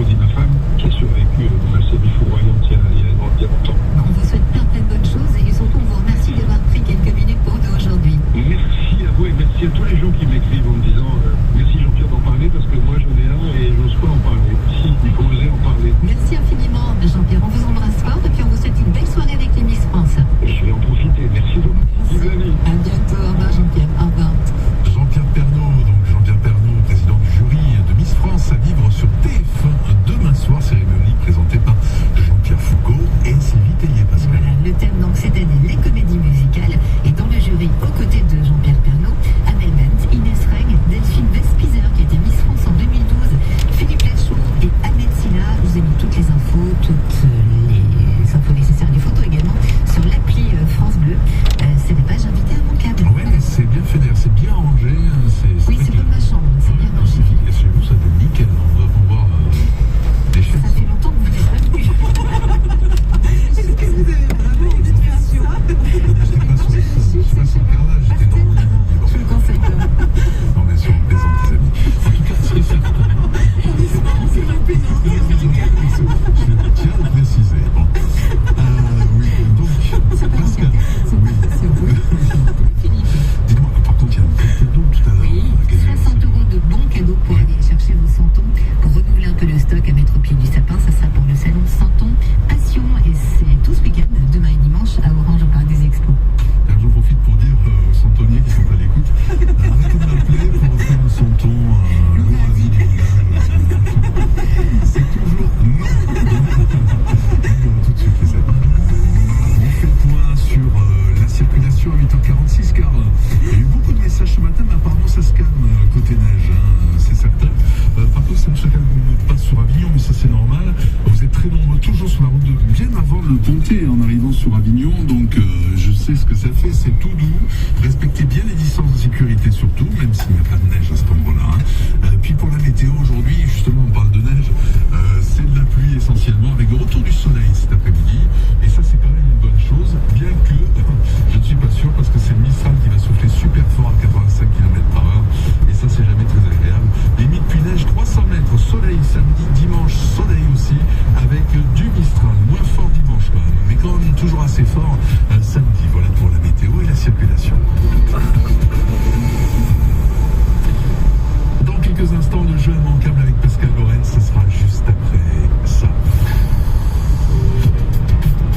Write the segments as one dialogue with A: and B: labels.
A: choisi ma femme qui a survécu dans la semi-fourroyante il y a longtemps.
B: On vous souhaite plein de bonnes choses et surtout on vous remercie d'avoir pris quelques minutes pour nous aujourd'hui.
A: Merci à vous et merci à tous les gens qui m'écrivent en me disant merci Jean-Pierre d'en parler parce que moi j'en ai un et j'ose pas en parler. Si, il faut oser en parler.
B: Merci infiniment Jean-Pierre, on vous embrasse fort et puis on vous souhaite une belle soirée avec les Miss France.
A: Je vais en profiter, merci beaucoup. Vive la vie.
B: À bientôt, au revoir Jean-Pierre, au revoir.
C: Jean-Pierre Pernaut, président du jury de Miss France à vivre sur TF1 demain soir, cérémonie présentée par Jean-Pierre Foucault et Sylvie Tellier.
B: Voilà, le thème donc cette année, les comédies musicales, et dans le jury, aux côtés de Jean-Pierre Pernaut, Amel Bent, Inès Reg, Delphine Vespizer qui était Miss France en 2012, Philippe Lachaud et Ahmed Silla. Je vous ai mis toutes les infos, nécessaires, les photos également, sur l'appli France Bleu. C'est des pages invitées immanquables.
C: Ouais, c'est bien fait d'ailleurs, c'est bien rangé.
B: Oui, c'est comme ma chambre, c'est bien rangé.
C: Et chez vous, ça donne nickel, on doit pouvoir des chaises.
B: Ça fait longtemps que vous n'êtes pas venu. Est-ce que vous avez vraiment envie de faire ça?
C: J'étais pas sur le carrelage, j'étais dans mon lit.
B: Je le conseille pas.
C: Non, bien sûr, on plaisante, les amis. En tout cas, c'est certain.
B: C'est la plaisante.
C: Je tiens à le préciser. Bon. Oui, donc, Pascal.
B: C'est vous.
C: Dites-moi, par contre, il y a un petit cadeau tout à l'heure.
B: Oui, 60 € de bons cadeaux pour aller chercher vos santons, pour renouveler un peu le stock à mettre au pied du sapin. Ça sera pour le salon Santon Passion et c'est tout ce week-end, demain et dimanche à Orange au Parc des Expos.
C: J'en profite pour dire aux santoniers qui sont à l'écoute, arrêtez de m'appeler pour faire un santon Louravi du c'est toujours non. Tout de suite les amis. On fait le point sur la circulation à 8h46 car il y a eu beaucoup de messages ce matin mais apparemment ça se calme côté neige, c'est certain. Par contre ça ne se calme pas sur Avignon mais ça c'est normal. Vous êtes très nombreux toujours sur la route de bien avant le Pontet en arrivant sur Avignon donc je sais ce que ça fait, c'est tout doux. Respectez bien les distances de sécurité surtout, même s'il n'y a pas de neige à cet endroit-là. Puis pour la météo aujourd'hui, justement on parle de neige, c'est de la pluie essentiellement avec le retour du soleil cet après-midi et ça c'est quand même une bonne chose, bien que je ne suis pas sûr parce que c'est le Mistral qui va souffler super fort à 85 km/h et ça c'est jamais très agréable. Limite puis neige 300 mètres, soleil samedi, dimanche soleil aussi avec du Mistral, moins fort dimanche quand même, mais quand même toujours assez fort samedi. Voilà pour la météo et la circulation. Dans quelques instants, le jeu immanquable avec Pascal Lorenz, ce sera juste après ça.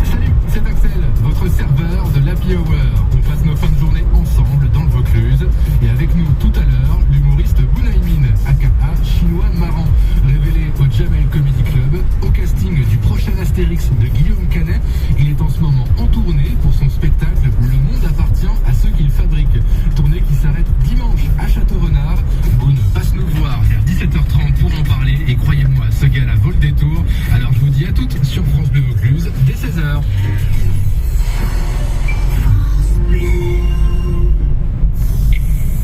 D: Salut, c'est Axel, votre serveur de l'Happy Hour. On passe nos fins de journée ensemble dans le Vaucluse. Et avec nous tout à l'heure, l'humoriste Bunaimin, aka chinois marrant, révélé au Jamel Comedy Club, au casting du prochain Astérix de Guillaume Canet. Il est en ce moment en tournée pour son spectacle Le Monde appartient à ceux qui le fabriquent. Tournée qui s'arrête dimanche à Château-Renard. Boone passe nous voir vers 17h30 pour en parler. Et croyez-moi, ce gars-là vaut le détour. Alors je vous dis à toutes sur France Bleu Vaucluse dès 16h.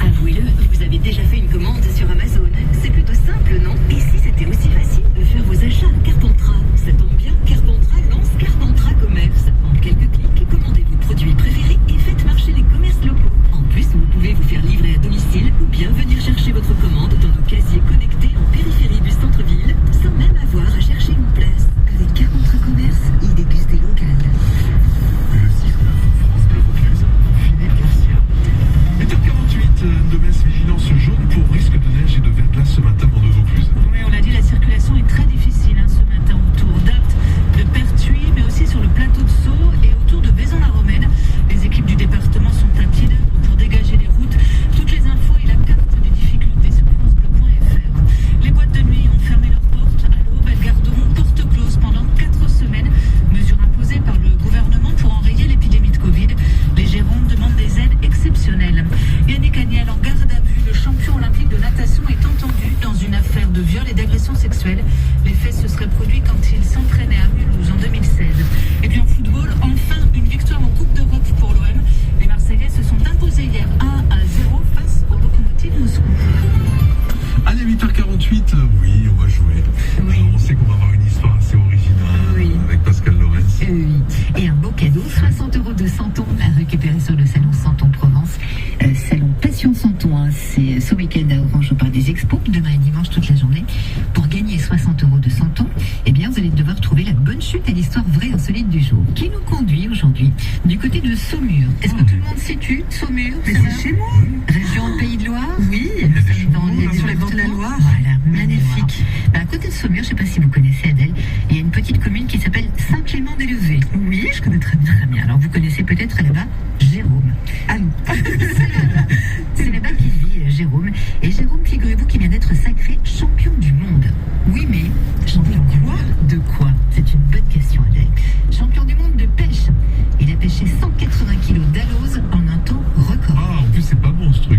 B: Avouez-le, vous avez déjà fait une commande sur Amazon. C'est plutôt simple, non? Et si c'était aussi facile de faire vos achats à Carpentras? Ça tombe bien, Carpentras lance Carpentras Commerce. En quelques clics, commandez vos produits préférés et faites marcher les commerces locaux. En plus, vous pouvez vous faire livrer à domicile ou bien venir chercher votre commande dans nos casiers connectés en périphérie du centre-ville, sans même avoir à chercher une place. Avec Carpentras Commerce, idée plus locale.
C: Le cycle France Bleu Vaucluse, Philippe Garcia. 8h48, NDOMES vigilance jaune pour risque de neige et de verglas ce matin dans le Vaucluse.
E: Oui, on l'a dit, la circulation est très difficile ce matin autour d'Apt, de Pertuis, mais aussi sur le plateau de Sceaux et autour de Vaison-la-Romaine. Les équipes du département sont à pied d'œuvre pour dégager les routes. Toutes les infos et la carte des difficultés sur francebleu.fr. Les boîtes de nuit ont fermé leurs portes à l'aube. Elles garderont porte close pendant 4 semaines. Mesure imposée par le gouvernement pour enrayer l'épidémie de Covid. Les gérants demandent des aides exceptionnelles. Yannick Agnel en garde à vue, le champion olympique de natation est entendu dans une affaire de viol et d'agression sexuelle. Les faits se seraient produits quand il s'entraînait à Mulhouse en 2016. Et puis en football, enfin une victoire en Coupe d'Europe pour l'OM. Les Marseillais se sont imposés hier 1-0 face au Lokomotiv Moscou.
C: Allez, 8h48, oui, on va jouer.
B: Oui.
C: Alors, on sait qu'on va avoir une histoire assez originale
B: Oui.
C: avec Pascal Lorenz.
B: Oui. Et un beau cadeau, 60 € de Santon à récupérer sur le salon Santon Provence. Salon Passion Santon, c'est ce week-end à Orange au Parc des Expos, demain et dimanche toute la journée. Pour gagner 60 € de 100 ans, eh bien, vous allez devoir trouver la bonne chute à l'histoire vraie insolite du jour, qui nous conduit aujourd'hui du côté de Saumur. Est-ce que tout le monde situe Saumur?
F: C'est chez moi.
B: Région Pays de Loire?
F: Oui, sur les bords de la Loire.
B: Voilà, magnifique. À côté de Saumur, je ne sais pas si vous connaissez Adèle, il y a une petite commune qui s'appelle Saint-Clément-des-Levés.
F: Oui, je connais très bien.
B: Très bien. Alors vous connaissez peut-être là-bas Jérôme.
F: Ah non.
B: C'est là-bas qu'il vit, Jérôme. Et Jérôme, figurez-vous qu'il vient d'être sacré champion du monde. Oui, mais champion du monde de quoi? C'est une bonne question, Adèle. Champion du monde de pêche. Il a pêché 180 kilos d'alose en un temps record.
C: Ah, en plus, c'est pas bon ce truc.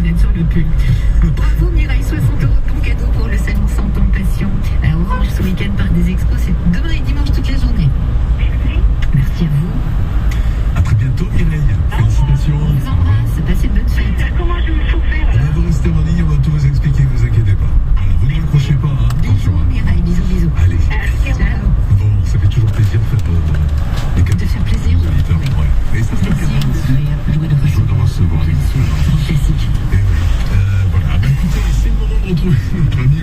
E: lettres sur le pull.
B: Bravo Mireille, 60 € de bon cadeau pour le salon 100 ans Passion. À Orange, ce week-end, Parc des Expos, c'est demain et dimanche toute la journée. Merci à vous.
C: À très bientôt, Mireille. Félicitations.
B: On vous embrasse, passez de bonnes fêtes.
G: Comment je me faut faire
C: On va vous rester en ligne, on va tout vous expliquer, ne vous inquiétez pas. Voilà, vous ne raccrochez pas, hein.
B: Bisous
C: Attention.
B: Mireille, bisous.
C: Allez.
B: Ciao.
C: Bon, ça fait toujours plaisir de faire des
B: De
C: cadeaux.
B: faire plaisir.
C: Auditeurs, ouais. Et ça fait plaisir
B: Plaisir
C: aussi.
B: d'offrir, jouer de
C: Joie de recevoir les
B: Grand classique.
C: Et oui. Voilà. Bah, écoutez, c'est le moment de retrouver notre ami